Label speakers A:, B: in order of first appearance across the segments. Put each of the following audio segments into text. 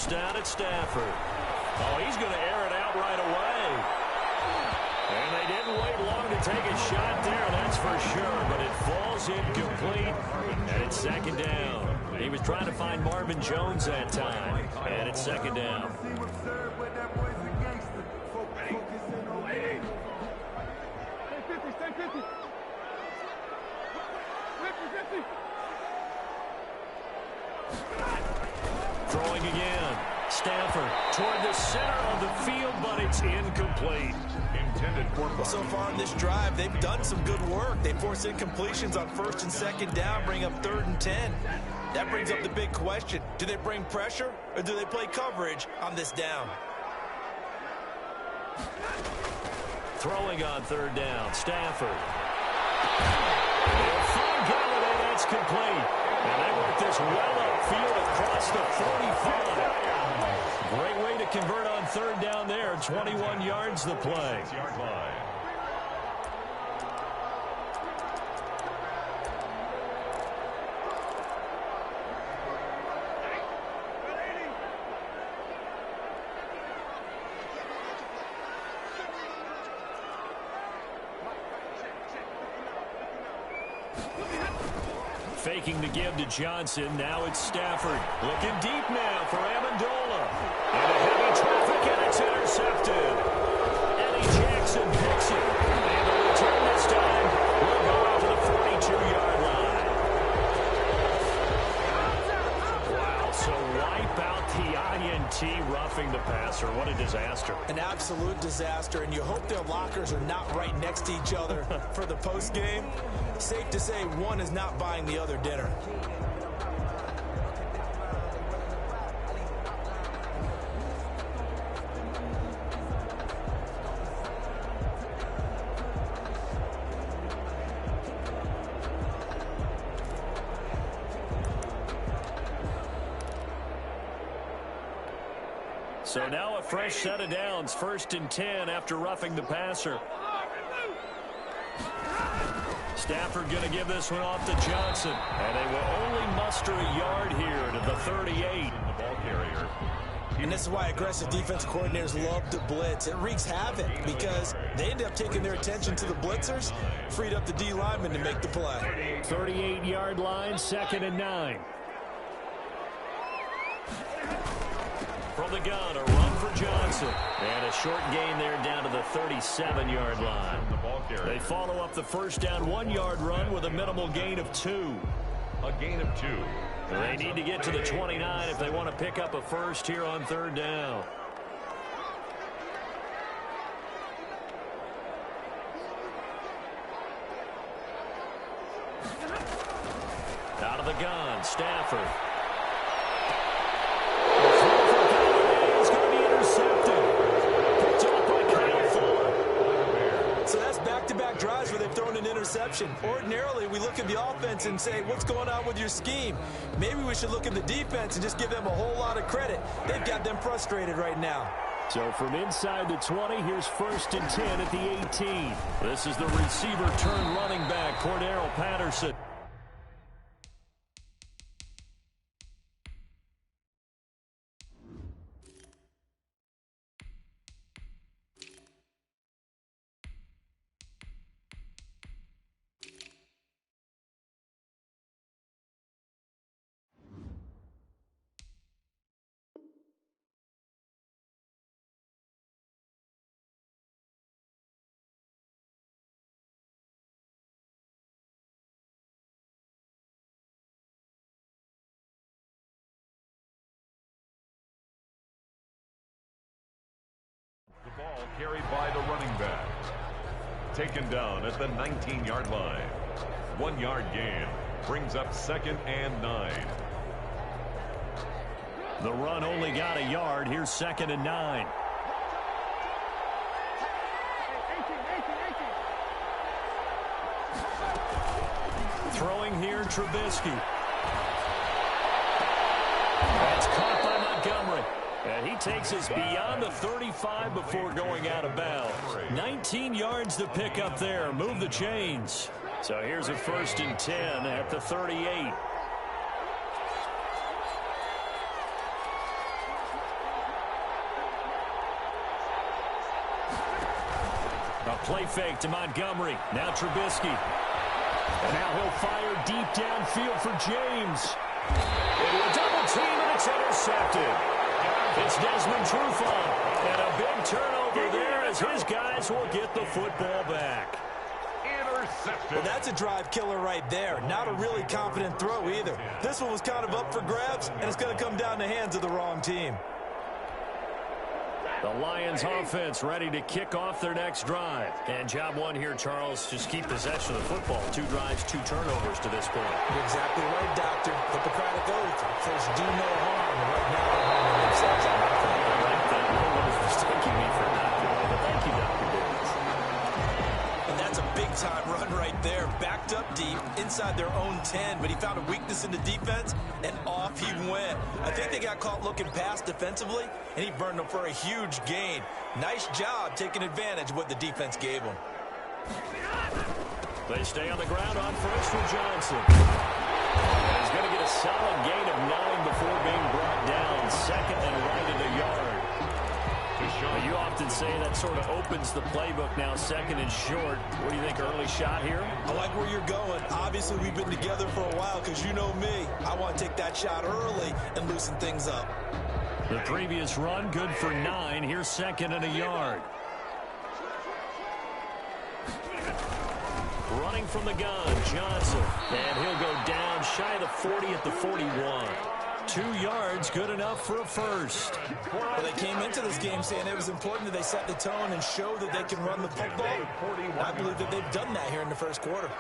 A: First down at Stafford. Oh, he's going to air it out right away. And they didn't wait long to take a shot there, that's for sure. But it falls incomplete, and it's second down. He was trying to find Marvin Jones that time, and it's second down. Throwing again. Stafford toward the center of the field, but it's incomplete.
B: So far in this drive, they've done some good work. They force incompletions on first and second down, bring up 3rd and 10. That brings up the big question. Do they bring pressure, or do they play coverage on this down?
A: Throwing on 3rd down, Stafford. They'll find Galladay, that's complete. And they work this well upfield across the 45. Great way to convert on 3rd down there. 21 yards the play. Faking the give to Johnson. Now it's Stafford. Looking deep now for Amendola. And a heavy traffic, and it's intercepted. Eddie Jackson picks it. And the return this time will go out to the 42-yard line. Wow, so wipe out the INT, roughing the passer. What a disaster.
B: An absolute disaster, and you hope their lockers are not right next to each other for the postgame. Safe to say one is not buying the other dinner.
A: So now a fresh set of downs, 1st and 10 after roughing the passer. Stafford going to give this one off to Johnson. And they will only muster a yard here to the 38. The ball carrier.
B: And this is why aggressive defense coordinators love to blitz. It wreaks havoc because they end up taking their attention to the blitzers, freed up the D lineman to make the play.
A: 38-yard line, 2nd and 9. From the gun, a run for Johnson. And a short gain there down to the 37-yard line. They follow up the first down 1-yard run with a minimal gain of 2.
C: A gain of 2.
A: They need to get to the 29 if they want to pick up a first here on 3rd down. Out of the gun, Stafford. It's going to be intercepted. Picked up by Kyle Fuller.
B: So that's back-to-back drives where they've thrown an interception. Ordinarily, we look at the offense and say, what's going on with your scheme? Maybe we should look at the defense and just give them a whole lot of credit. They've got them frustrated right now.
A: So from inside the 20, here's 1st and 10 at the 18. This is the receiver turned running back, Cordero Patterson.
C: The ball carried by the running back. Taken down at the 19-yard line. 1-yard gain brings up 2nd and 9.
A: The run only got a yard. Here's 2nd and 9. Throwing here, Trubisky. That's caught by Montgomery. And he takes us beyond the 35 before going out of bounds. 19 yards to pick up there. Move the chains. So here's a 1st and 10 at the 38. A play fake to Montgomery. Now Trubisky. And now he'll fire deep downfield for James. Into a double team, and it's intercepted. It's Desmond Trufant. And a big turnover there as his guys will get the football back.
B: Well, that's a drive killer right there. Not a really confident throw either. This one was kind of up for grabs, and it's going to come down the hands of the wrong team.
A: The Lions offense ready to kick off their next drive. And job one here, Charles, just keep possession of the football. 2 drives, 2 turnovers to this point.
B: You're exactly right, Doctor. Hippocratic oath. First, do no harm. And right now, they're harming themselves on offense.
A: I like that. No one is mistaking me for a doctor. But thank you, Dr. Davis.
B: And that's a big-time run right there. Backed up deep inside their own 10, but he found a weakness in the defense, and off he went. I think they got caught looking past defensively, and he burned them for a huge gain. Nice job taking advantage of what the defense gave him.
A: They stay on the ground on first for Johnson. And he's going to get a solid gain of 9 before being brought down. Second and right at a yard. You often say that sort of opens the playbook now, second and short. What do you think, early shot here?
B: I like where you're going. Obviously, we've been together for a while because you know me. I want to take that shot early and loosen things up.
A: The previous run, good for 9. Here's second and a yard. Running from the gun, Johnson. And he'll go down shy of the 40 at the 41. 2 yards, good enough for a first.
B: Well, they came into this game saying it was important that they set the tone and show that they can run the football. I believe that they've done that here in the first quarter.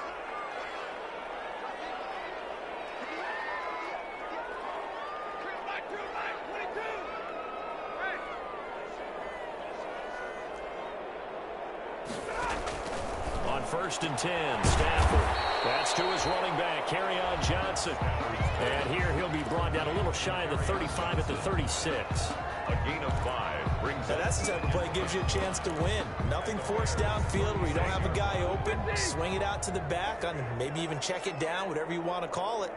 A: On first and 10, Stafford. That's to his running back, Kerryon Johnson. And here he'll be brought down a little shy of the 35 at the 36.
C: A gain of 5 brings
B: Now that's the type of play that gives you a chance to win. Nothing forced downfield where you don't have a guy open. Swing it out to the back, on maybe even check it down, whatever you want to call it.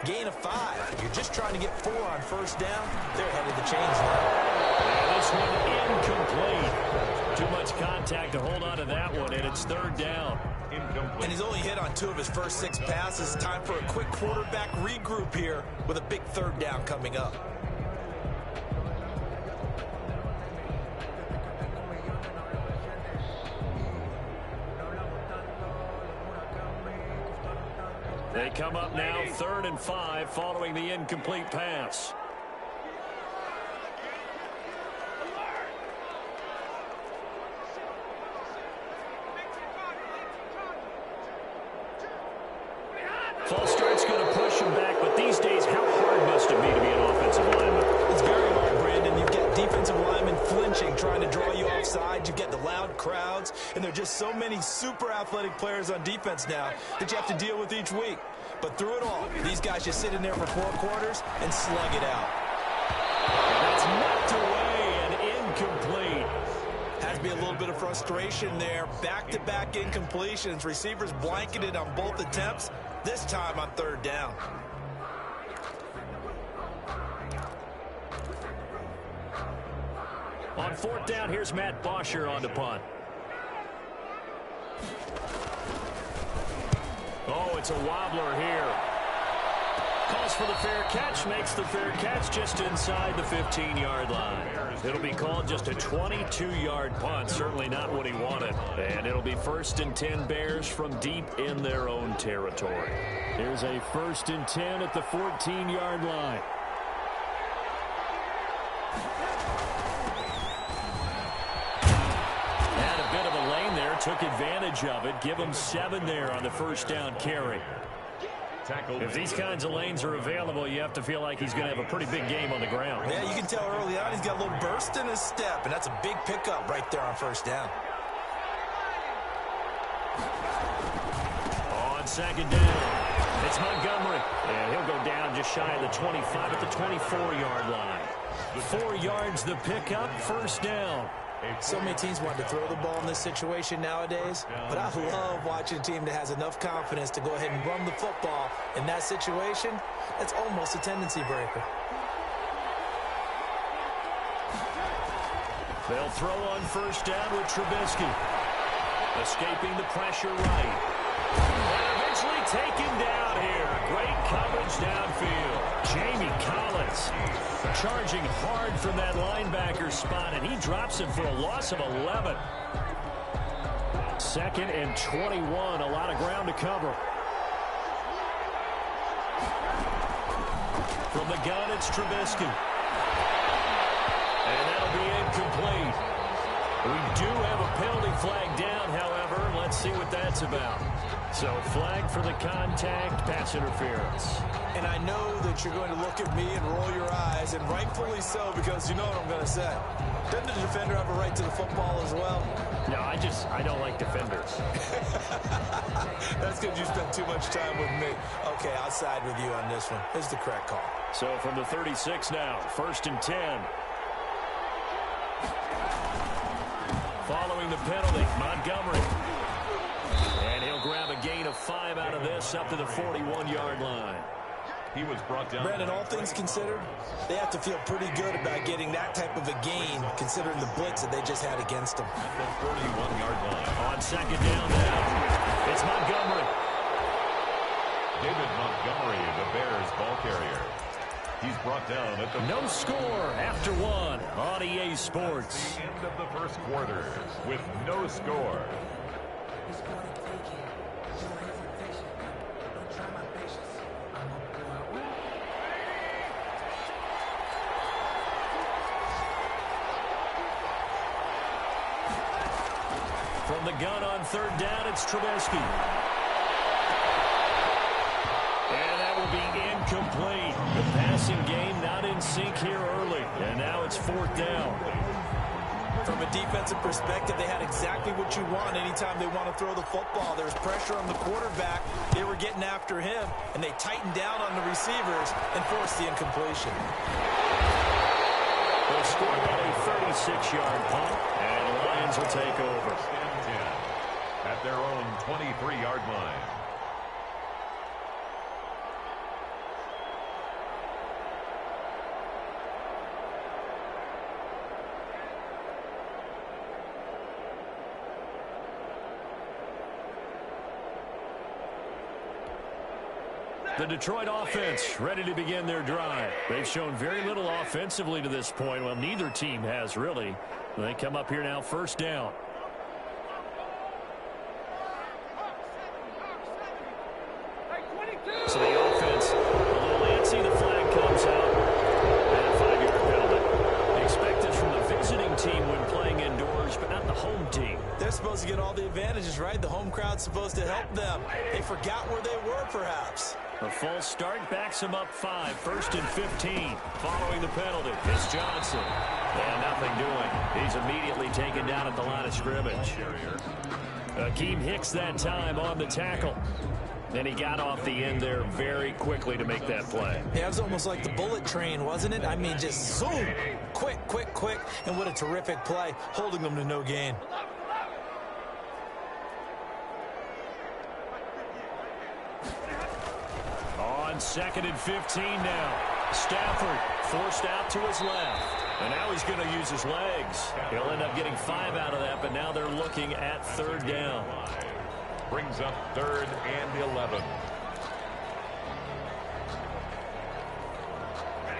B: Gain of 5. You're just trying to get 4 on first down. They're ahead of the chains now.
A: And this one incomplete. Too much contact to hold on to that one, and it's third down.
B: And he's only hit on 2 of his first 6 passes. Time for a quick quarterback regroup here with a big third down coming up.
A: They come up now, 3rd and 5, following the incomplete pass. False start's going to push him back, but these days, how hard must it be to be an offensive lineman?
B: It's very hard, Brandon. You've got defensive linemen flinching, trying to draw you offside. You get the loud crowds, and there are just so many super athletic players on defense now that you have to deal with each week. But through it all, these guys just sit in there for 4 quarters and slug it out.
A: And that's knocked away and incomplete.
B: Has to be a little bit of frustration there. Back-to-back incompletions. Receivers blanketed on both attempts, this time on 3rd down.
A: On 4th down, here's Matt Bosher on the punt. Oh, it's a wobbler here. Calls for the fair catch, makes the fair catch just inside the 15-yard line. It'll be called just a 22-yard punt, certainly not what he wanted. And it'll be 1st and 10 Bears from deep in their own territory. Here's a 1st and 10 at the 14-yard line. Had a bit of a lane there, took advantage of it. Give him 7 there on the 1st down carry. If these kinds of lanes are available, you have to feel like he's going to have a pretty big game on the ground.
B: Yeah, you can tell early on he's got a little burst in his step, and that's a big pickup right there on 1st down.
A: On 2nd down, it's Montgomery. And he'll go down just shy of the 25 at the 24-yard line. 4 yards the pickup, 1st down.
B: So many teams want to throw the ball in this situation nowadays, but I love watching a team that has enough confidence to go ahead and run the football. In that situation, that's almost a tendency breaker.
A: They'll throw on 1st down with Trubisky. Escaping the pressure right. And eventually taken down here. Great coverage downfield. Jamie Collins charging hard from that linebacker spot, and he drops him for a loss of 11. 2nd and 21. A lot of ground to cover. From the gun, it's Trubisky. And that'll be incomplete. We do have a penalty flag down, however. Let's see what that's about. So flag for the contact, pass interference.
B: And I know that you're going to look at me and roll your eyes, and rightfully so, because you know what I'm going to say. Doesn't the defender have a right to the football as well?
A: No, I don't like defenders.
B: That's because you spent too much time with me. Okay, I'll side with you on this one. This is the correct call.
A: So from the 36 now, 1st and 10. Following the penalty, Montgomery. And he'll grab a gain of 5 out of this up to the 41-yard line.
C: He was brought down.
B: Brandon, all things considered, they have to feel pretty good about getting that type of a gain, considering the blitz that they just had against them.
C: At the 41-yard line.
A: On 2nd down now, it's Montgomery.
C: David Montgomery, the Bears ball carrier. He's brought down at the...
A: No score after 1 on EA Sports.
C: The end of the first quarter with no score.
A: From the gun on 3rd down, it's Trubisky. And that will be incomplete. The passing game not in sync here early. And now it's 4th down.
B: From a defensive perspective, they had exactly what you want anytime they want to throw the football. There was pressure on the quarterback. They were getting after him, and they tightened down on the receivers and forced the incompletion.
A: They'll score on a 36-yard punt, and the Lions will take over.
C: At their own 23-yard line.
A: The Detroit offense ready to begin their drive. They've shown very little offensively to this point. Well, neither team has really. They come up here now, 1st down. So the offense, a little antsy. The flag comes out. And a 5-yard penalty. Expect this from the visiting team when playing indoors, but not the home team.
B: They're supposed to get all the advantages, right? The home crowd's supposed to help them. They forgot where they were, perhaps.
A: A false start backs him up 5. 1st and 15. Following the penalty, it's Johnson. And nothing doing. He's immediately taken down at the line of scrimmage. Akeem Hicks that time on the tackle. And he got off the end there very quickly to make that play.
B: Yeah, it was almost like the bullet train, wasn't it? I mean, just zoom. Quick, quick, quick. And what a terrific play, holding them to no gain.
A: On 2nd and 15 now. Stafford forced out to his left. And now he's going to use his legs. He'll end up getting 5 out of that, but now they're looking at 3rd down.
C: Brings up 3rd and 11.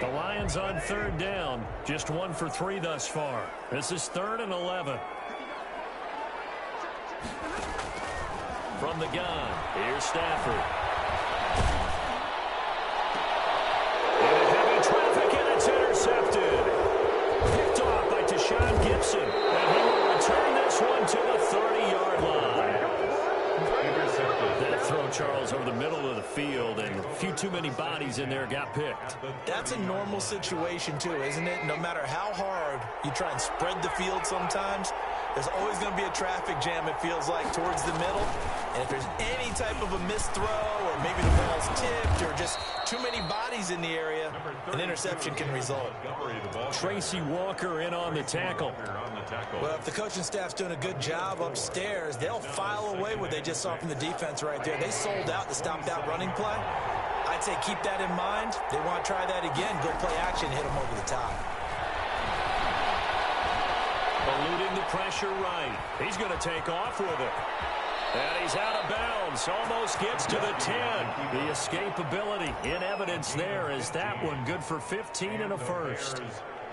A: The Lions on 3rd down. Just 1 for 3 thus far. This is 3rd and 11. From the gun, here's Stafford. Into heavy traffic, and it's intercepted. Picked off by Tashawn Gibson. And he will return this one to the 30-yard line. That throw, Charles, over the middle of the field, and a few too many bodies in there got picked.
B: That's a normal situation, too, isn't it? No matter how hard you try and spread the field sometimes, there's always going to be a traffic jam, it feels like, towards the middle. And if there's any type of a missed throw, or maybe the ball's tipped, or just too many bodies in the area, an interception can result.
A: Tracy Walker in on the tackle.
B: Well, if the coaching staff's doing a good job upstairs, they'll file away what they just saw from the defense right there. They sold out to stop that running play. I'd say keep that in mind. They want to try that again. Go play action, hit them over the top.
A: Eluding the pressure right. He's going to take off with it. And he's out of bounds. Almost gets to the 10. The escapability in evidence there as that one good for 15 and a first.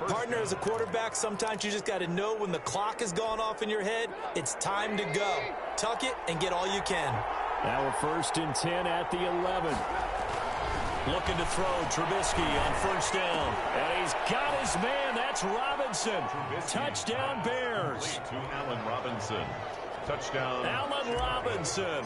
B: Partner, as a quarterback, sometimes you just got to know when the clock has gone off in your head, it's time to go. Tuck it and get all you can.
A: Now a 1st and 10 at the 11. Looking to throw Trubisky on 1st down. And he's got his man. That's Robinson. Touchdown Bears.
C: To Allen Robinson. Touchdown.
A: Allen Robinson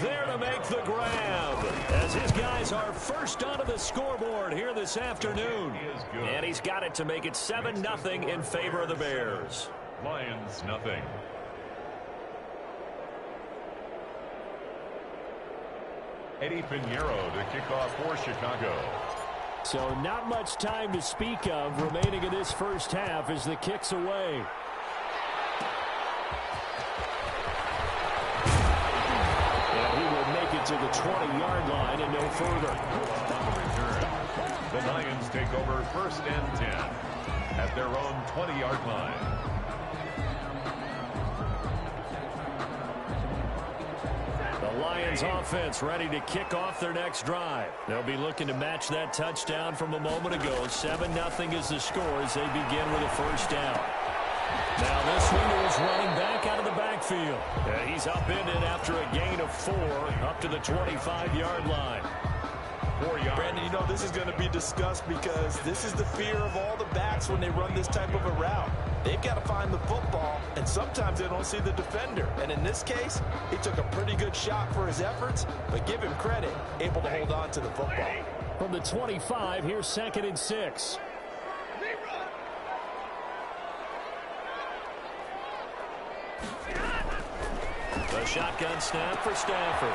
A: there to make the grab as his guys are first onto the scoreboard here this afternoon. And he's got it to make it 7-0 in favor of the Bears.
C: Lions nothing. Eddie Pinheiro to kick off for Chicago.
A: So not much time to speak of remaining in this first half as the kick's away. And he will make it to the 20-yard line and no further.
C: On the return, the Lions take over 1st and 10 at their own 20-yard line.
A: The Lions offense ready to kick off their next drive. They'll be looking to match that touchdown from a moment ago. 7-0 is the score as they begin with a 1st down. Now this one is running back out of the backfield. He's upended after a gain of 4 up to the 25-yard line.
C: 4 yards.
B: Brandon, you know this is going to be discussed because this is the fear of all the backs when they run this type of a route. They've got to find the football, and sometimes they don't see the defender. And in this case, he took a pretty good shot for his efforts, but give him credit, able to hold on to the football.
A: From the 25, here's 2nd and 6. The shotgun snap for Stafford.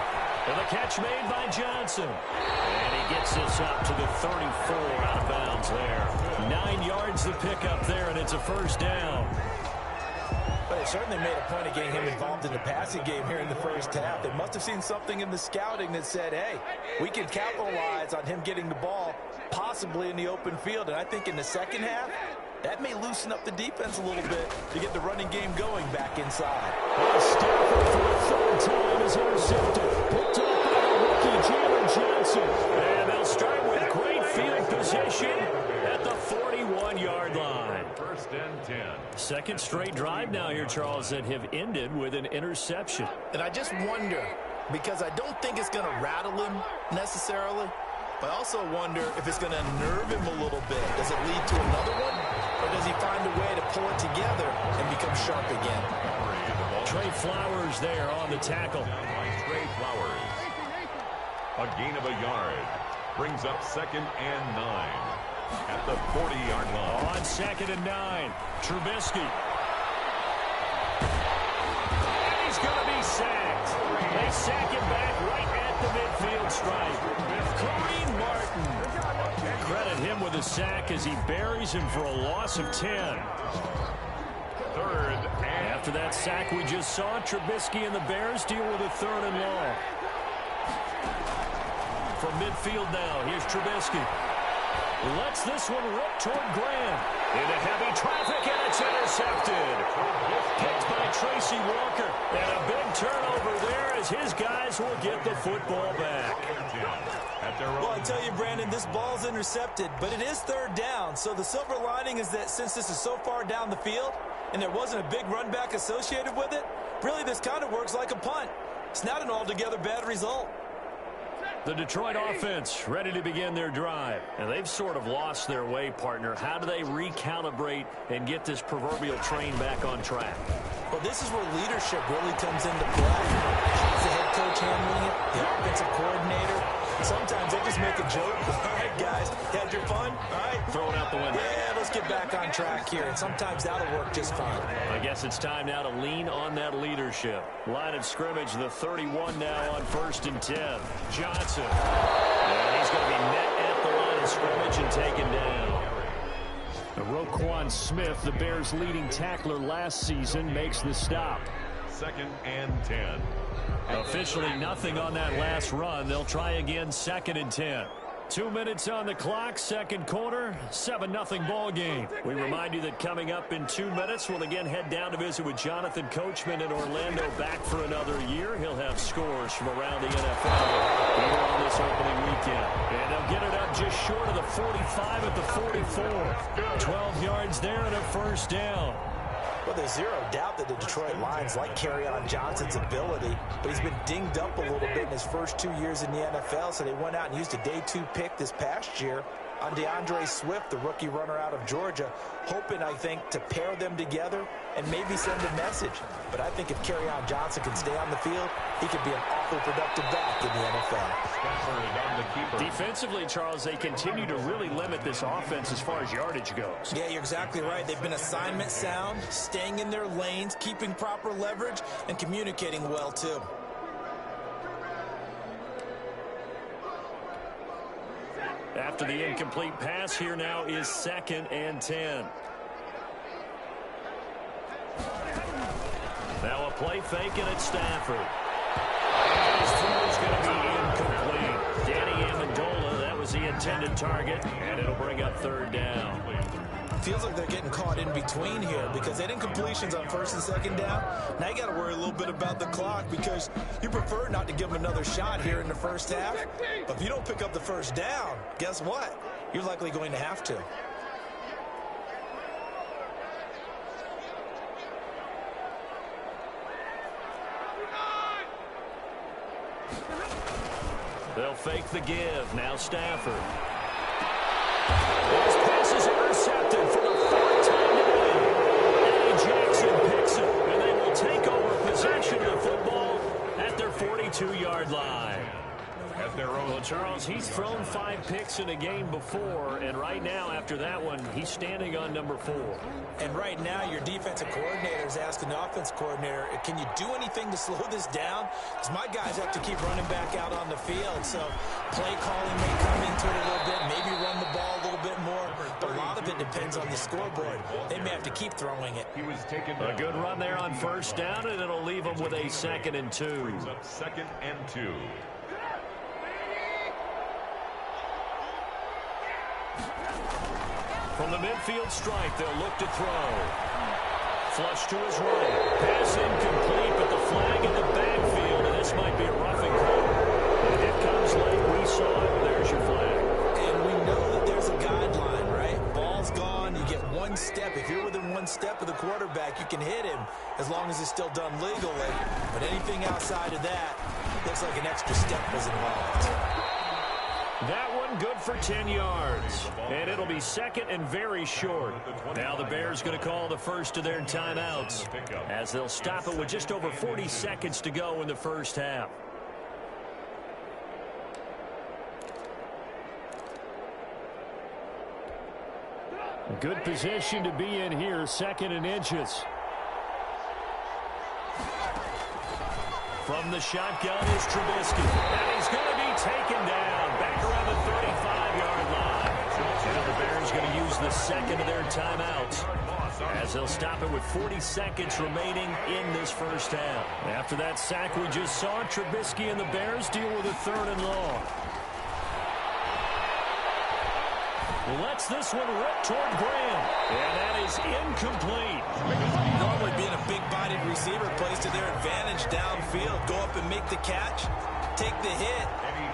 A: And the catch made by Johnson. And he gets this up to the 34, out of bounds there. 9 yards to pick up there, and it's a 1st down.
B: But they certainly made a point of getting him involved in the passing game here in the first half. They must have seen something in the scouting that said, hey, we can capitalize on him getting the ball, possibly in the open field. And I think in the second half, that may loosen up the defense a little bit to get the running game going back inside.
A: Stafford for the 3rd time is intercepted. Picked up by the rookie, Jalen Johnson. And they'll start with great field position at the 41-yard line.
C: 1st and 10.
A: 2nd straight drive now here, Charles, that have ended with an interception.
B: And I just wonder, because I don't think it's going to rattle him necessarily, but I also wonder if it's going to unnerve him a little bit. Does it lead to another one? Or does he find a way to pull it together and become sharp again?
A: Trey Flowers there on the tackle.
C: Trey Flowers. A gain of a yard. Brings up 2nd and 9 at the 40-yard line.
A: On 2nd and 9, Trubisky. And he's going to be sacked. They sack him back right at the midfield stripe. Kareem Martin. Credit him with a sack as he buries him for a loss of 10.
C: 3rd and
A: After that sack we just saw, Trubisky and the Bears deal with a 3rd and long. From midfield now, here's Trubisky. Lets this one rip toward Graham. Into heavy traffic, and it's intercepted. Picked by Tracy Walker. And a big turnover there as his guys will get the football back.
B: Well, I tell you, Brandon, this ball's intercepted, but it is 3rd down. So the silver lining is that since this is so far down the field and there wasn't a big run back associated with it, really this kind of works like a punt. It's not an altogether bad result.
A: The Detroit offense ready to begin their drive. And they've sort of lost their way, partner. How do they recalibrate and get this proverbial train back on track?
B: Well, this is where leadership really comes into play. How's the head coach handling it? The offensive coordinator? Sometimes they just make a joke. All right, guys, had your fun? All right.
A: Throw it out the window.
B: Yeah, let's get back on track here. And sometimes that'll work just fine.
A: I guess it's time now to lean on that leadership. Line of scrimmage, the 31 now on 1st and 10. Johnson. And he's going to be met at the line of scrimmage and taken down. Roquan Smith, the Bears' leading tackler last season, makes the stop.
C: 2nd and 10.
A: Officially nothing on that last run. They'll try again 2nd and 10. 2 minutes on the clock, second quarter, 7-0 ball game. We remind you that coming up in 2 minutes, we'll again head down to visit with Jonathan Coachman in Orlando, back for another year. He'll have scores from around the NFL here on this opening weekend. And they'll get it up just short of the 45 at the 44. 12 yards there and a first down.
B: Well, there's zero doubt that the Detroit Lions like Kerryon Johnson's ability, but he's been dinged up a little bit in his first 2 years in the NFL, so they went out and used a day 2 pick this past year on DeAndre Swift, the rookie runner out of Georgia, hoping, I think, to pair them together and maybe send a message. But I think if Kerryon Johnson can stay on the field, he could be an awfully productive back in the NFL.
A: Defensively, Charles, they continue to really limit this offense as far as yardage goes.
B: Yeah, you're exactly right. They've been assignment sound, staying in their lanes, keeping proper leverage, and communicating well, too.
A: After the incomplete pass, here now is 2nd and 10. Now a play fake, and it's Stafford. And his throw is going to be incomplete. Danny Amendola, that was the intended target, and it'll bring up 3rd down.
B: Feels like they're getting caught in between here because they didn't completions on 1st and 2nd down. Now you got to worry a little bit about the clock because you prefer not to give them another shot here in the first half. But if you don't pick up the 1st down, guess what? You're likely going to have to.
A: They'll fake the give. Now Stafford. His pass is intercepted for the 4th time today. Eddie Jackson picks it, and they will take over possession of the football at their 42-yard line. Well, Charles, he's thrown 5 picks in a game before, and right now, after that one, he's standing on number 4.
B: And right now, your defensive coordinator is asking the offense coordinator, can you do anything to slow this down? Because my guys have to keep running back out on the field, so play calling may come into it a little bit, maybe run the ball a little bit more, but a lot of it depends on the scoreboard. They may have to keep throwing it.
A: A good run there on 1st down, and it'll leave them with a 2nd and 2.
C: Brings up 2nd and 2.
A: From the midfield strike, they'll look to throw. Flush to his right. Pass incomplete, but the flag in the backfield, and this might be a roughing call. The hit comes late. We saw it. There's your flag.
B: And we know that there's a guideline, right? Ball's gone. You get 1 step. If you're within 1 step of the quarterback, you can hit him as long as it's still done legally. But anything outside of that, looks like an extra step was involved.
A: That one good for 10 yards. And it'll be 2nd and very short. Now the Bears going to call the first of their timeouts as they'll stop it with just over 40 seconds to go in the first half. Good position to be in here, 2nd and inches. From the shotgun is Trubisky. And he's going to be taken down back around the 35-yard line. And the Bears going to use the 2nd of their timeouts as they'll stop it with 40 seconds remaining in this first half. After that sack we just saw, Trubisky and the Bears deal with a 3rd and long. Lets this one rip toward Graham. And that is incomplete.
B: Normally being a big-bodied receiver plays to their advantage downfield. Go up and make the catch, take the hit,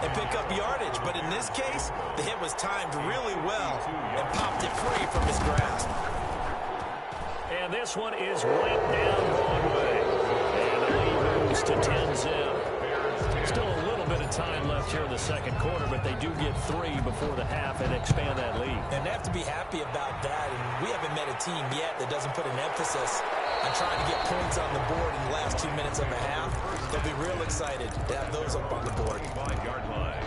B: and pick up yardage. But in this case, the hit was timed really well and popped it free from his grasp.
A: And this one is right down Broadway. And the lead moves to 10-zip. Still a little bit of time left here in the 2nd quarter, but they do get 3 before the half and expand that lead.
B: And they have to be happy about that. And we haven't met a team yet that doesn't put an emphasis on trying to get points on the board in the last 2 minutes of the half. They'll be real excited to have those up on the board.
C: 5-yard line.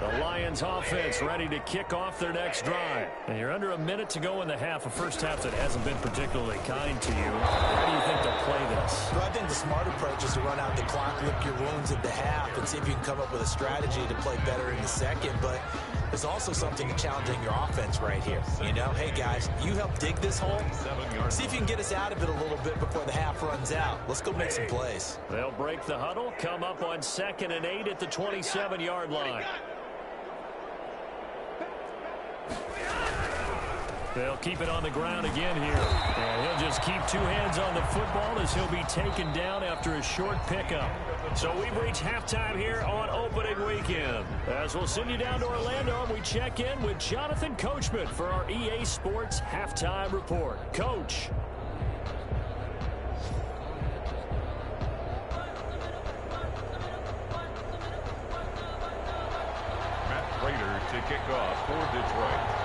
A: The Lions offense ready to kick off their next drive. And you're under a minute to go in the half, a first half that hasn't been particularly kind to you. How do you think they'll play this?
B: Well, I think the smart approach is to run out the clock, lick your wounds at the half, and see if you can come up with a strategy to play better in the 2nd. But There's also something challenging your offense right here. You know, hey, guys, you help dig this hole. See if you can get us out of it a little bit before the half runs out. Let's go make some plays.
A: They'll break the huddle, come up on 2nd and 8 at the 27-yard line. They'll keep it on the ground again here. And he'll just keep two hands on the football as he'll be taken down after a short pickup. So we've reached halftime here on opening weekend. As we'll send you down to Orlando, and we check in with Jonathan Coachman for our EA Sports Halftime Report. Coach.
C: Matt Prater to kick off for Detroit.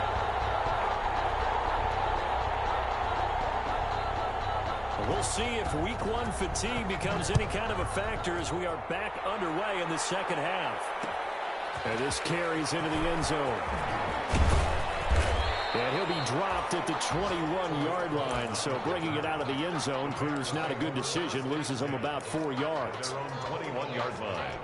A: We'll see if week one fatigue becomes any kind of a factor as we are back underway in the second half. And this carries into the end zone. And he'll be dropped at the 21-yard line. So bringing it out of the end zone proves not a good decision. Loses him about 4 yards.
C: Their own 21-yard line.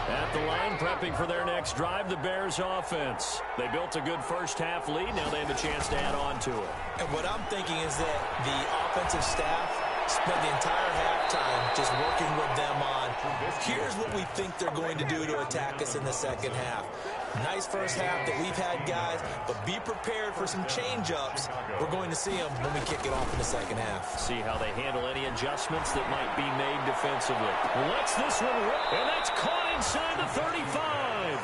A: At the line, prepping for their next drive, the Bears offense. They built a good first half lead. Now they have a chance to add on to it.
B: And what I'm thinking is that the offensive staff spent the entire halftime just working with them on, here's what we think they're going to do to attack us in the second half. Nice first half that we've had, guys, but be prepared for some change-ups. We're going to see them when we kick it off in the second half.
A: See how they handle any adjustments that might be made defensively. Lets this one rip, and that's caught inside the 35.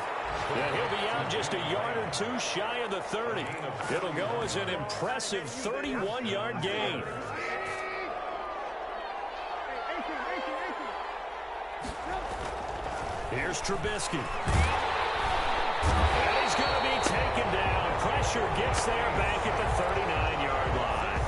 A: And he'll be out just a yard or two shy of the 30. It'll go as an impressive 31-yard gain. Here's Trubisky. And he's going to be taken down. Pressure gets there back at the 39-yard line.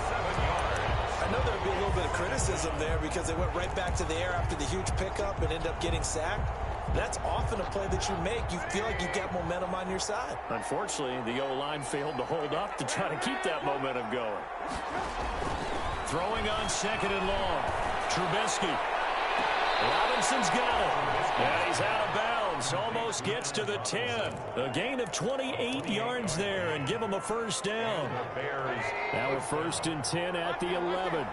B: I know there would be a little bit of criticism there because they went right back to the air after the huge pickup and ended up getting sacked. That's often a play that you make. You feel like you've got momentum on your side.
A: Unfortunately, the O-line failed to hold up to try to keep that momentum going. Throwing on 2nd and long. Trubisky. Robinson's got it. And he's out of bounds. Almost gets to the 10. A gain of 28 yards there and give him a first down. Now a 1st and 10 at the 11.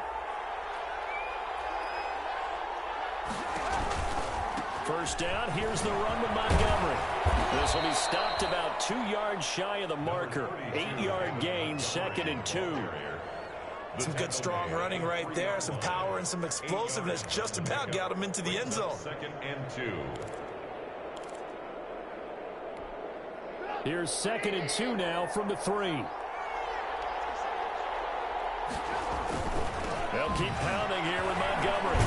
A: First down, here's the run with Montgomery. This will be stopped about 2 yards shy of the marker. 8-yard gain, 2nd and 2.
B: Some good strong running right there. Some power and some explosiveness just about got him into the end zone.
C: 2nd and 2.
A: Here's 2nd and 2 now from the 3. They'll keep pounding here with Montgomery.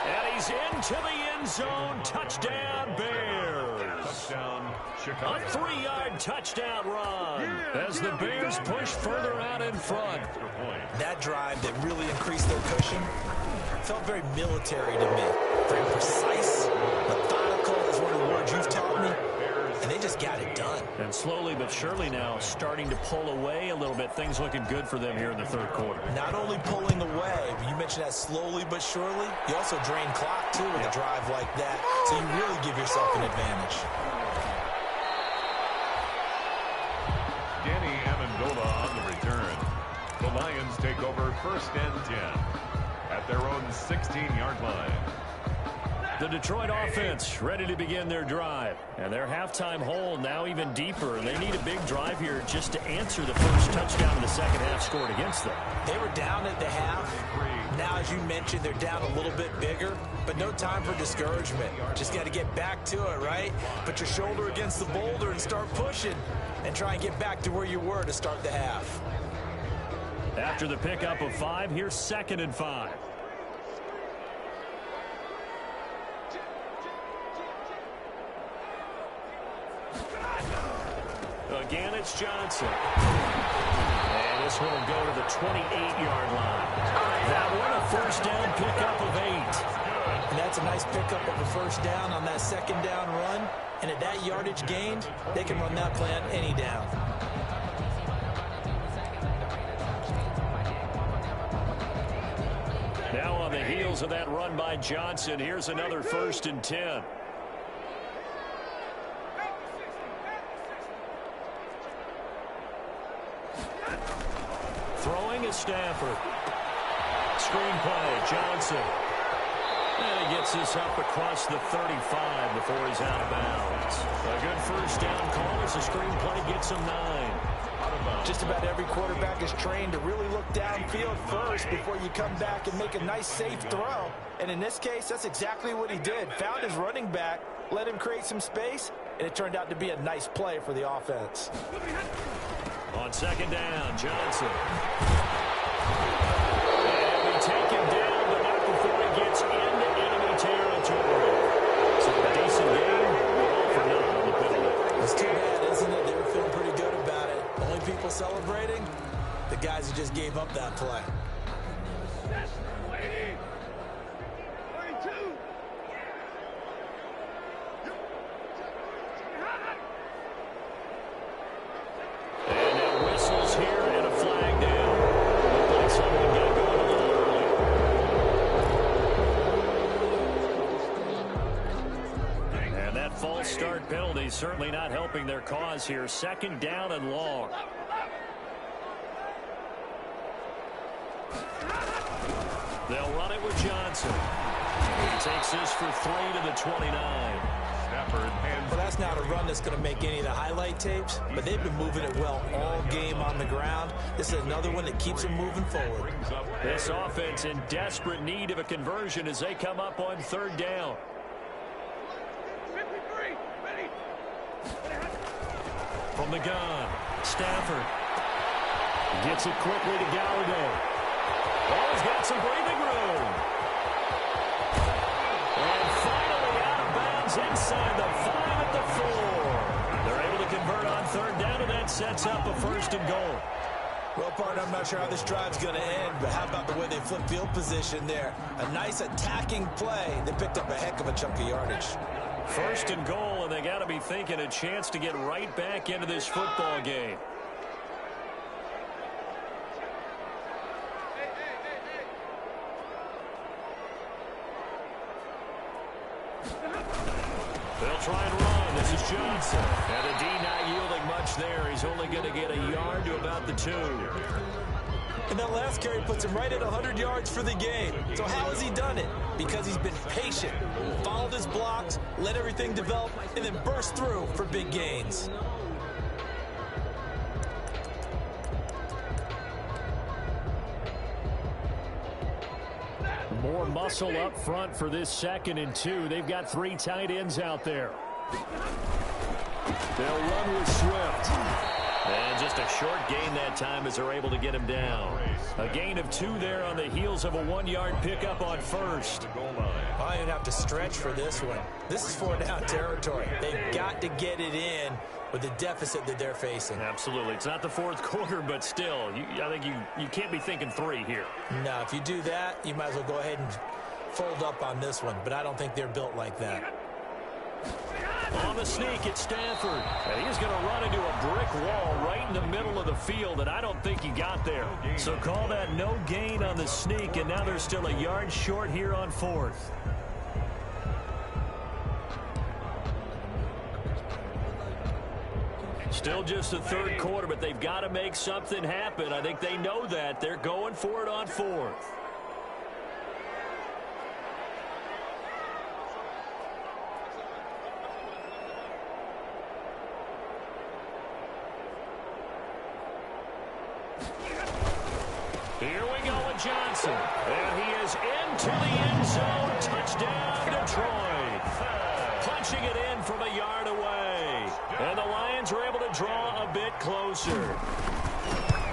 A: And he's into the end zone. Touchdown, Bears.
C: Touchdown, Chicago.
A: A 3-yard touchdown run as the Bears push further out in front.
B: That drive that really increased their cushion felt very military to me. Very precise, methodical is one of the words you've taught me. And they just got it done.
A: And slowly but surely now starting to pull away a little bit. Things looking good for them here in the third quarter.
B: Not only pulling away, but you mentioned that slowly but surely. You also drain clock, too, with a drive like that. So you really give yourself an advantage.
C: Danny Amendola on the return. The Lions take over 1st and 10 at their own 16-yard line.
A: The Detroit offense ready to begin their drive. And their halftime hole now even deeper. And they need a big drive here just to answer the first touchdown in the second half scored against them.
B: They were down at the half. Now, as you mentioned, they're down a little bit bigger. But no time for discouragement. Just got to get back to it, right? Put your shoulder against the boulder and start pushing. And try and get back to where you were to start the half.
A: After the pickup of 5, here's 2nd and 5. Again, it's Johnson. And this one will go to the 28-yard line. That one a first down pickup of 8.
B: And that's a nice pickup of a first down on that second down run. And at that yardage gained, they can run that play on any down.
A: Now on the heels of that run by Johnson, here's another 1st and 10. Throwing is Stafford. Screenplay, Johnson. And he gets this up across the 35 before he's out of bounds. A good first down call as the screenplay gets him 9.
B: Just about every quarterback is trained to really look downfield first before you come back and make a nice, safe throw. And in this case, that's exactly what he did. Found his running back, let him create some space, and it turned out to be a nice play for the offense.
A: On second down, Johnson. And we take him down, but not before he gets into enemy territory. So a decent game, all for nothing on the penalty.
B: It's too bad, isn't it? They were feeling pretty good about it. Only people celebrating, the guys who just gave up that play.
A: And it whistles here and a flag down. Looked like someone got going a little early. And that false start penalty certainly not helping their cause here. Second down and long. They'll run it with Johnson. He takes this for 3 to the 29.
B: Well, that's not a run that's going to make any of the highlight tapes, but they've been moving it well all game on the ground. This is another one that keeps them moving forward.
A: This offense in desperate need of a conversion as they come up on third down. From the gun, Stafford gets it quickly to Galladay. Oh, he's got some breathing room. And finally out of bounds inside the 5 at the 4. They're able to convert on third down, and that sets up a first and goal.
B: Well, partner, I'm not sure how this drive's going to end, but how about the way they flip field position there? A nice attacking play. They picked up a heck of a chunk of yardage.
A: First and goal, and they got to be thinking a chance to get right back into this football game. They'll try and run. This is Johnson. And the D not yielding much there. He's only going to get a yard to about the 2.
B: And that last carry puts him right at 100 yards for the game. So how has he done it? Because he's been patient, followed his blocks, let everything develop, and then burst through for big gains.
A: More muscle up front for this 2nd and 2. They've got 3 tight ends out there. They'll run with Swift. And just a short gain that time as they're able to get him down. A gain of 2 there on the heels of a 1-yard pickup on first.
B: I don't even have to stretch for this one. This is 4-down territory. They've got to get it in with the deficit that they're facing.
A: Absolutely. It's not the 4th quarter, but still, I think you can't be thinking 3 here.
B: No, if you do that, you might as well go ahead and fold up on this one, but I don't think they're built like that.
A: On the sneak, it's Stafford. And he's going to run into a brick wall right in the middle of the field, and I don't think he got there. So call that no gain on the sneak, and now they're still a yard short here on 4th. Still just the 3rd quarter, but they've got to make something happen. I think they know that. They're going for it on 4th. Here we go with Johnson. And he is into the end zone. Touchdown, Detroit. Punching it in from a yard away. And the Lions are able to draw a bit closer.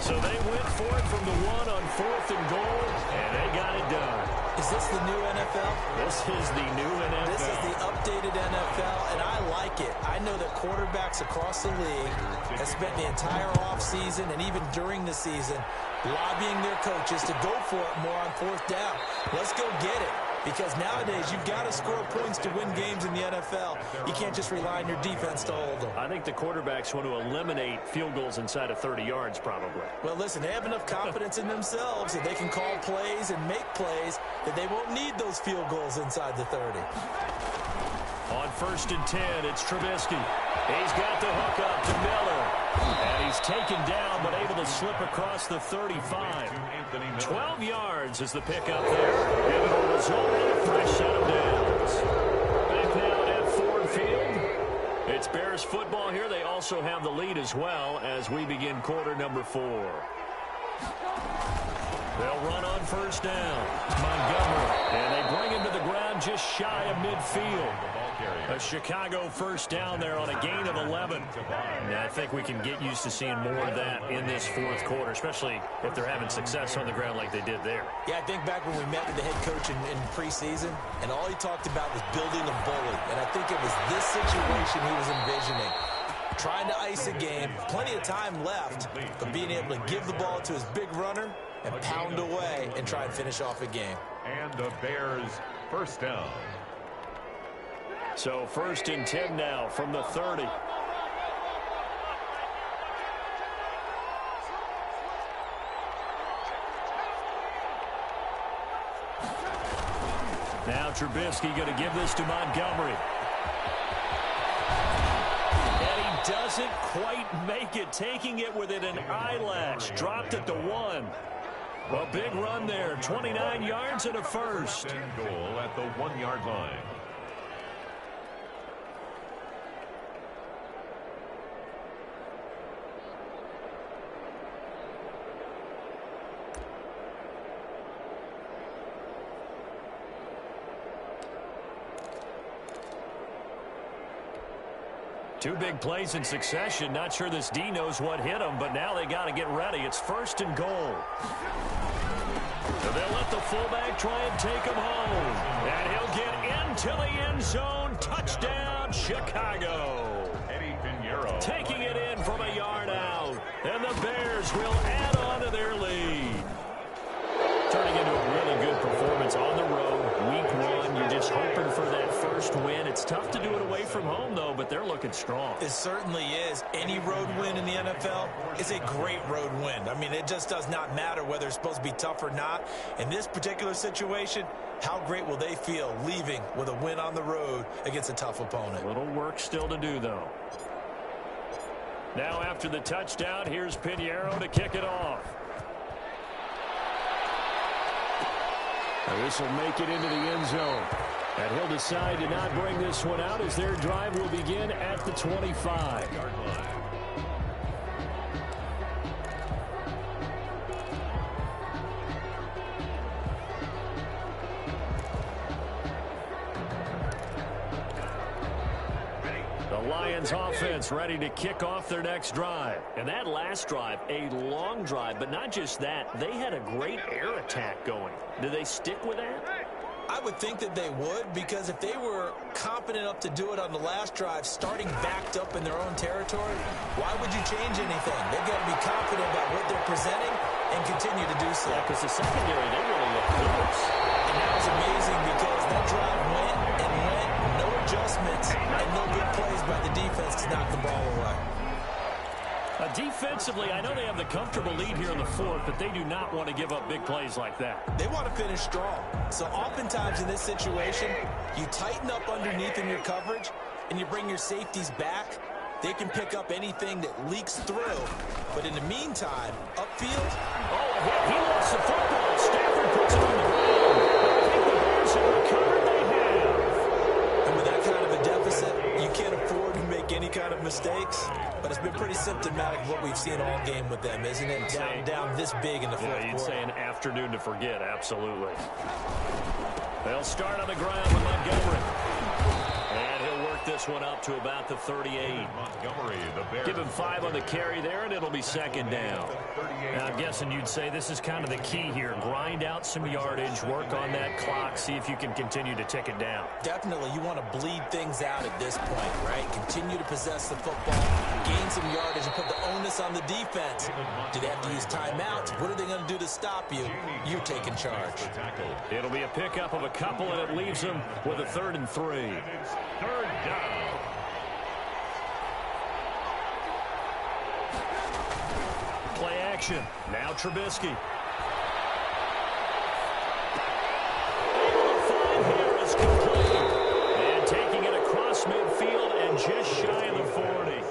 A: So they went for it from the 1 on 4th and goal, and they got it done.
B: Is this the new NFL?
A: This is the new NFL.
B: This is the updated NFL, and I like it. I know that quarterbacks across the league have spent the entire offseason and even during the season lobbying their coaches to go for it more on 4th down. Let's go get it. Because nowadays, you've got to score points to win games in the NFL. You can't just rely on your defense to hold them.
A: I think the quarterbacks want to eliminate field goals inside of 30 yards, probably.
B: Well, listen, they have enough confidence in themselves that they can call plays and make plays that they won't need those field goals inside the 30.
A: On 1st and 10, it's Trubisky. He's got the hook up to Miller. And he's taken down, but able to slip across the 35. 12 yards is the pickup there. And it'll result in a fresh set of downs. Back now at Ford Field. It's Bears football here. They also have the lead as well as we begin quarter number 4. They'll run on first down. Montgomery. And they bring him to the ground just shy of midfield. A Chicago first down there on a gain of 11. And I think we can get used to seeing more of that in this fourth quarter, especially if they're having success on the ground like they did there.
B: Yeah, I think back when we met with the head coach in preseason, and all he talked about was building a bully. And I think it was this situation he was envisioning. Trying to ice a game, plenty of time left, but being able to give the ball to his big runner and pound away and try and finish off a game.
C: And the Bears first down.
A: So 1st and 10 now from the 30. Now Trubisky going to give this to Montgomery. And he doesn't quite make it, taking it within an eyelash. Dropped at the 1. A big run there, 29 yards and a first.
C: And goal at the 1-yard line.
A: Two big plays in succession. Not sure this D knows what hit him, but now they got to get ready. It's 1st and goal. So they'll let the fullback try and take him home. And he'll get into the end zone. Touchdown, Chicago.
C: Eddie Pinheiro.
A: Taking it in from a yard out. And the Bears will add on to their lead. Turning into a really good performance on the road. Week 1, you're just hoping for that first win. It's tough to do it away from home, though, but they're looking strong.
B: It certainly is. Any road win in the NFL is a great road win. I mean, it just does not matter whether it's supposed to be tough or not. In this particular situation, how great will they feel leaving with a win on the road against a tough opponent?
A: A little work still to do, though. Now after the touchdown, here's Pinheiro to kick it off. This will make it into the end zone. And he'll decide to not bring this one out as their drive will begin at the 25-yard line. The Lions offense ready to kick off their next drive. And that last drive, a long drive, but not just that. They had a great air attack going. Do they stick with that?
B: I would think that they would, because if they were confident enough to do it on the last drive, starting backed up in their own territory, why would you change anything? They've got to be confident about what they're presenting and continue to do so.
A: Yeah, because the secondary, they really look close.
B: And that was amazing because that drive went and went, no adjustments, and no good plays by the defense to knock the ball away.
A: Defensively, I know they have the comfortable lead here in the fourth, but they do not want to give up big plays like that.
B: They want to finish strong. So oftentimes in this situation, you tighten up underneath in your coverage, and you bring your safeties back. They can pick up anything that leaks through. But in the meantime, upfield.
A: Oh, a hit. He lost the football. Stafford puts it on the ground. I think the Bears have recovered. They have.
B: And with that kind of a deficit, you can't afford to make any kind of mistakes. But it's been pretty symptomatic of what we've seen all game with them, isn't it? Down this big in the fourth quarter.
A: You'd say an afternoon to forget, absolutely. They'll start on the ground with Montgomery. And he'll work this one up to about the 38.
C: Montgomery, the Bears.
A: Give him 5 on the carry there, and it'll be second down. Now, I'm guessing you'd say this is kind of the key here. Grind out some yardage, work on that clock, see if you can continue to tick it down.
B: Definitely, you want to bleed things out at this point, right? Continue to possess the football, gain some yardage, and put the onus on the defense. Do they have to use timeouts? What are they going to do to stop you? You're taking charge.
A: It'll be a pickup of a couple, and it leaves them with a 3rd and 3.
C: Third down.
A: Play action. Now Trubisky. Able to find here is complete. And taking it across midfield and just shy of the 40.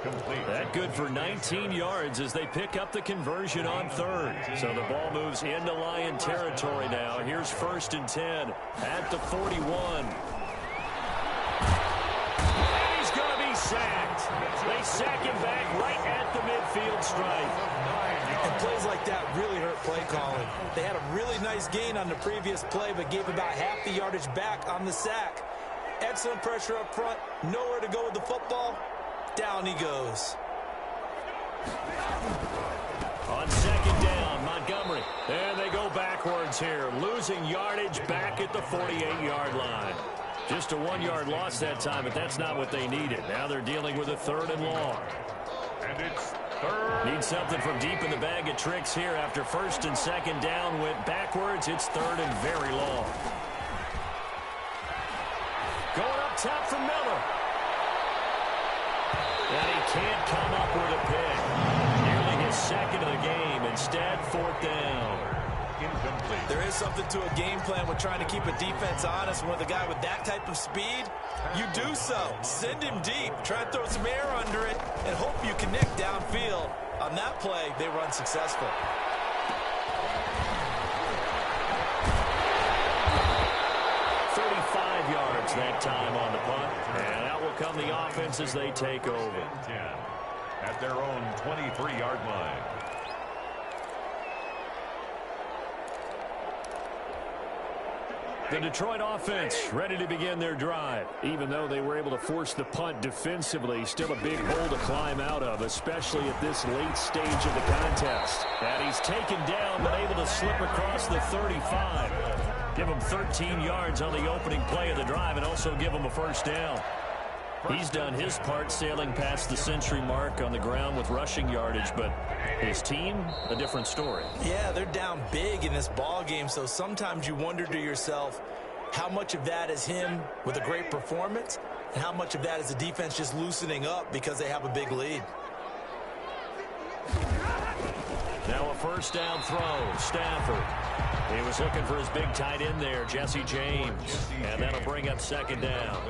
C: Complete.
A: That good for 90 19 yards as they pick up the conversion on third. So the ball moves into Lion territory now. Here's 1st and 10 at the 41. And he's going to be sacked. They sack him back right at the midfield stripe.
B: And plays like that really hurt play calling. They had a really nice gain on the previous play, but gave about half the yardage back on the sack. Excellent pressure up front. Nowhere to go with the football. Down he goes.
A: On 2nd down, Montgomery. And they go backwards here. Losing yardage back at the 48-yard line. Just a 1-yard loss that time, but that's not what they needed. Now they're dealing with a 3rd and long.
C: And it's 3rd.
A: Need something from deep in the bag of tricks here. After 1st and 2nd down went backwards, it's 3rd and very long. Going up top for Miller. And he can't come up with a pick. Nearly his 2nd of the game. Instead, 4th down.
C: Incomplete.
B: There is something to a game plan with trying to keep a defense honest. With a guy with that type of speed, you do so. Send him deep. Try to throw some air under it and hope you connect downfield. On that play, they were unsuccessful.
A: Yards that time on the punt. And out will come the offense as they take over.
C: 10 at their own 23-yard line.
A: The Detroit offense ready to begin their drive. Even though they were able to force the punt defensively, still a big hole to climb out of, especially at this late stage of the contest. And he's taken down, but able to slip across the 35. Give him 13 yards on the opening play of the drive and also give him a 1st down. He's done his part sailing past the century mark on the ground with rushing yardage, but his team, a different story.
B: Yeah, they're down big in this ball game, so sometimes you wonder to yourself how much of that is him with a great performance and how much of that is the defense just loosening up because they have a big lead.
A: Now a 1st down throw. Stafford. He was looking for his big tight end there, Jesse James. And that'll bring up 2nd down.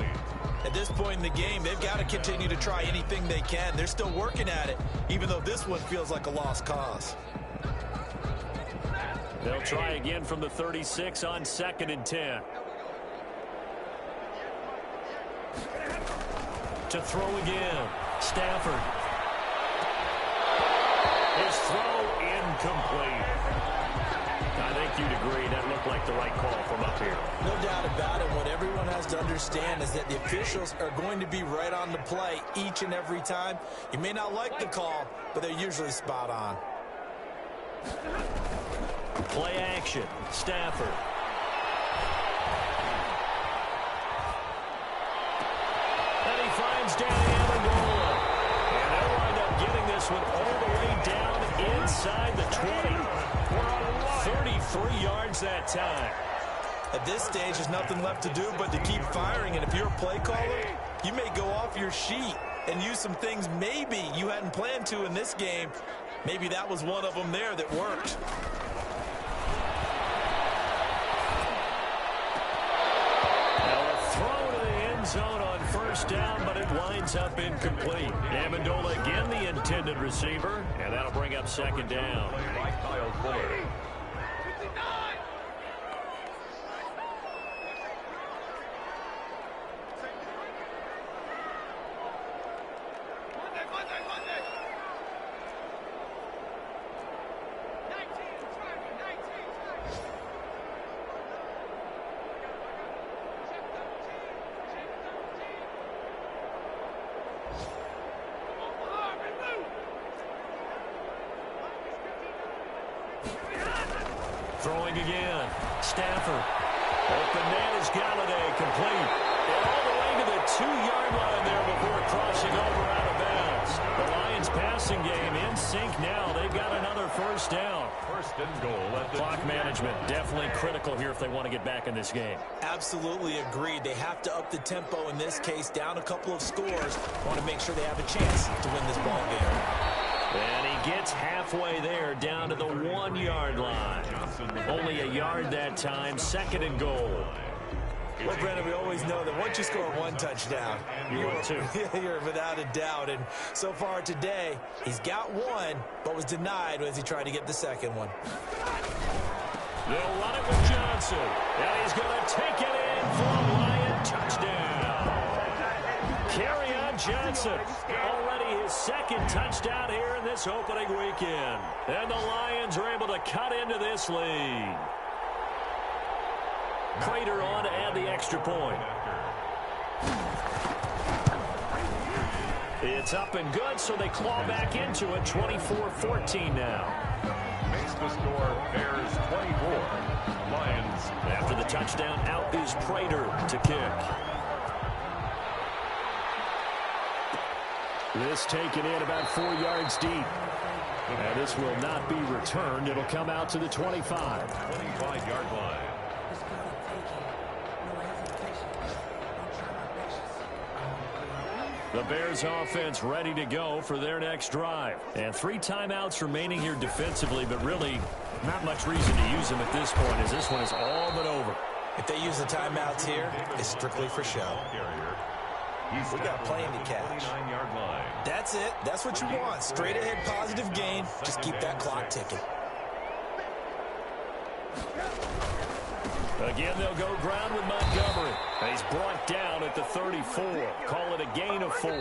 B: At this point in the game, they've got to continue to try anything they can. They're still working at it, even though this one feels like a lost cause.
A: They'll try again from the 36 on 2nd and 10. To throw again. Stafford. His throw incomplete. I think you'd agree that looked like the right call from up here.
B: No doubt about it. What everyone has to understand is that the officials are going to be right on the play each and every time. You may not like the call, but they're usually spot on.
A: Play action. Stafford. And he finds Danny Amendola. And they'll wind up getting this one all the way down inside the 20. 33 yards that time.
B: At this stage, there's nothing left to do but to keep firing. And if you're a play caller, you may go off your sheet and use some things maybe you hadn't planned to in this game. Maybe that was one of them there that worked.
A: Now a throw to the end zone on 1st down, but it winds up incomplete. Amendola again the intended receiver, and that'll bring up 2nd down.
C: By Kyle Fuller.
A: Throwing again. Stafford. Open man is Galladay, complete. And all the way to the 2-yard line there before crossing over out of bounds. The Lions passing game in sync now. They've got another 1st down.
C: 1st and goal.
A: Clock management definitely critical here if they want to get back in this game.
B: Absolutely agreed. They have to up the tempo in this case, down a couple of scores. Want to make sure they have a chance to win this ball game.
A: And he gets halfway there, down to the 1-yard line. Only a yard that time, 2nd and goal.
B: Well, Brendan, we always know that once you score one touchdown, you're without a doubt. And so far today, he's got one, but was denied as he tried to get the second one.
A: They'll run it with Johnson. And he's going to take it in for a Lion touchdown. Kerryon Johnson, already his second touchdown here in this opening weekend. And the Lions are able to cut into this lead. Prater on to add the extra point. It's up and good, so they claw back into it. 24-14 now.
C: Makes the score Bears 24. Lions.
A: After the touchdown, out is Prater to kick. This taken in about 4 yards deep. And this will not be returned. It'll come out to the 25.
C: 25-yard line.
A: The Bears offense ready to go for their next drive. And 3 timeouts remaining here defensively, but really not much reason to use them at this point, as this one is all but over.
B: If they use the timeouts here, it's strictly for show. We got plenty to catch. That's it. That's what you want. Straight ahead positive gain. Just keep that clock ticking.
A: Again, they'll go ground with Montgomery. And he's brought down at the 34. Call it a gain of 4.